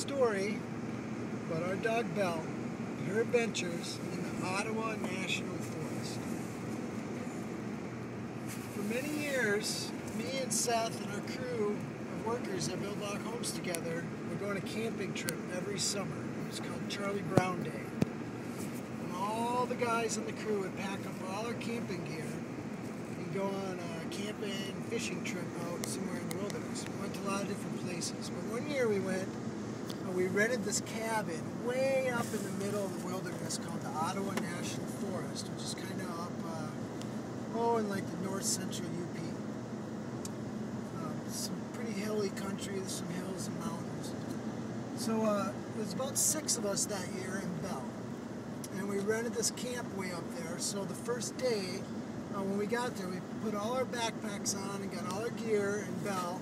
story about our dog Belle and her adventures in the Ottawa National Forest. For many years, me and Seth and our crew of workers that build log homes together would go on a camping trip every summer. It was called Charlie Brown Day. And all the guys in the crew would pack up all our camping gear and go on a camping, fishing trip out somewhere in the wilderness. We went to a lot of different places. But one year we went, we rented this cabin way up in the middle of the wilderness called the Ottawa National Forest, which is kind of up, in like the north central UP. Some pretty hilly country, there's some hills and mountains. So there was about 6 of us that year in Belle. And we rented this camp way up there. So the first day, when we got there, we put all our backpacks on and got all our gear in Belle.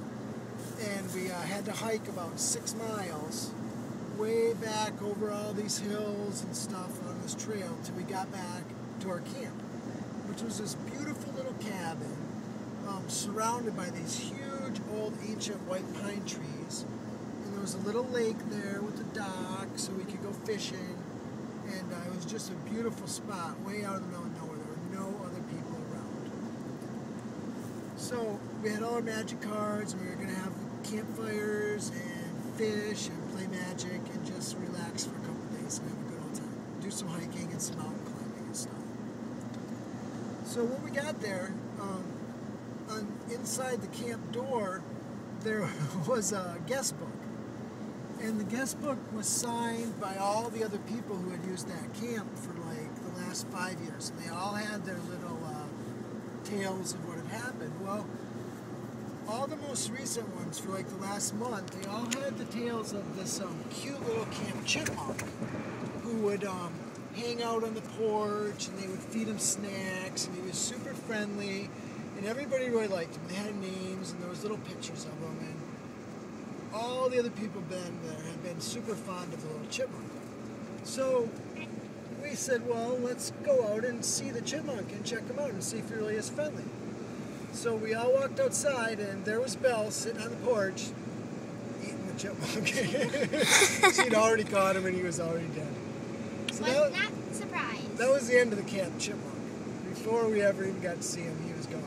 And we had to hike about 6 miles way back over all these hills and stuff on this trail till we got back to our camp, which was this beautiful little cabin surrounded by these huge old ancient white pine trees. And there was a little lake there with a dock so we could go fishing. And it was just a beautiful spot way out in the middle of nowhere. There were no other people around. So we had all our magic cards and we were going to have campfires and fish and play magic and just relax for a couple of days and have a good old time. Do some hiking and some mountain climbing and stuff. So when we got there, inside the camp door, there was a guest book. And the guest book was signed by all the other people who had used that camp for like the last 5 years. And they all had their little tales of what had happened. Well, all the most recent ones for like the last month, they all had the tales of this cute little camp chipmunk who would hang out on the porch and they would feed him snacks and he was super friendly and everybody really liked him. They had names and there was little pictures of him and all the other people there had been super fond of the little chipmunk. So we said, well, let's go out and see the chipmunk and check him out and see if he really is friendly. So we all walked outside, and there was Belle sitting on the porch, eating the chipmunk. She'd already caught him, and he was already dead. So was not surprised. That was the end of the camp chipmunk. Before we ever even got to see him, he was gone.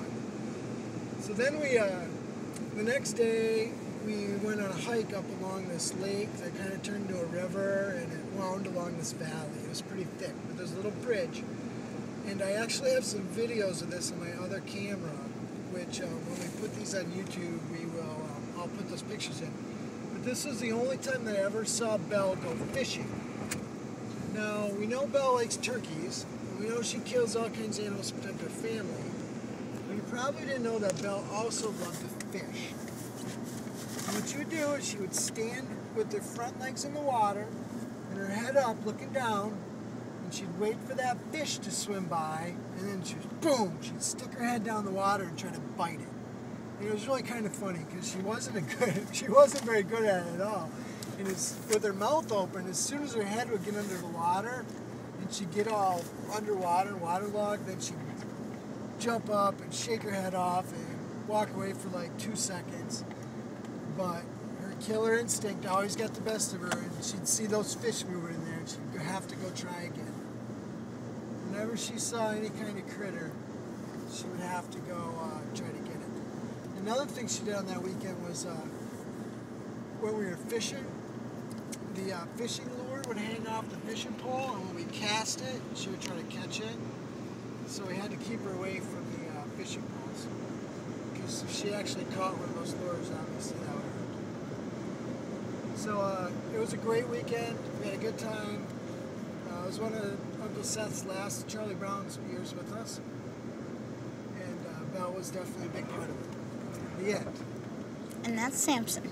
So then we, the next day, we went on a hike up along this lake that kind of turned into a river, and it wound along this valley. It was pretty thick, but there's a little bridge. And I actually have some videos of this on my other camera, which when we put these on YouTube, I'll put those pictures in. But this was the only time that I ever saw Belle go fishing. Now, we know Belle likes turkeys, and we know she kills all kinds of animals to protect her family. But you probably didn't know that Belle also loved to fish. And what she would do is she would stand with her front legs in the water, and her head up, looking down, and she'd wait for that fish to swim by, and then she'd stick her head down the water and try to bite it. And it was really kind of funny because she wasn't very good at it at all. And with her mouth open, as soon as her head would get under the water, and she'd get all underwater and waterlogged, then she'd jump up and shake her head off and walk away for like 2 seconds. But her killer instinct always got the best of her, and she'd see those fish moving in there, and she'd have to go try again. Whenever she saw any kind of critter, she would have to go try to get it. Another thing she did on that weekend was when we were fishing, the fishing lure would hang off the fishing pole, and when we cast it, she would try to catch it. So we had to keep her away from the fishing poles. Because if she actually caught one of those lures, obviously that would hurt. So it was a great weekend. We had a good time. It was one of Uncle Seth's last Charlie Brown's years with us. And Belle was definitely a big part of it. The end. And that's Samson.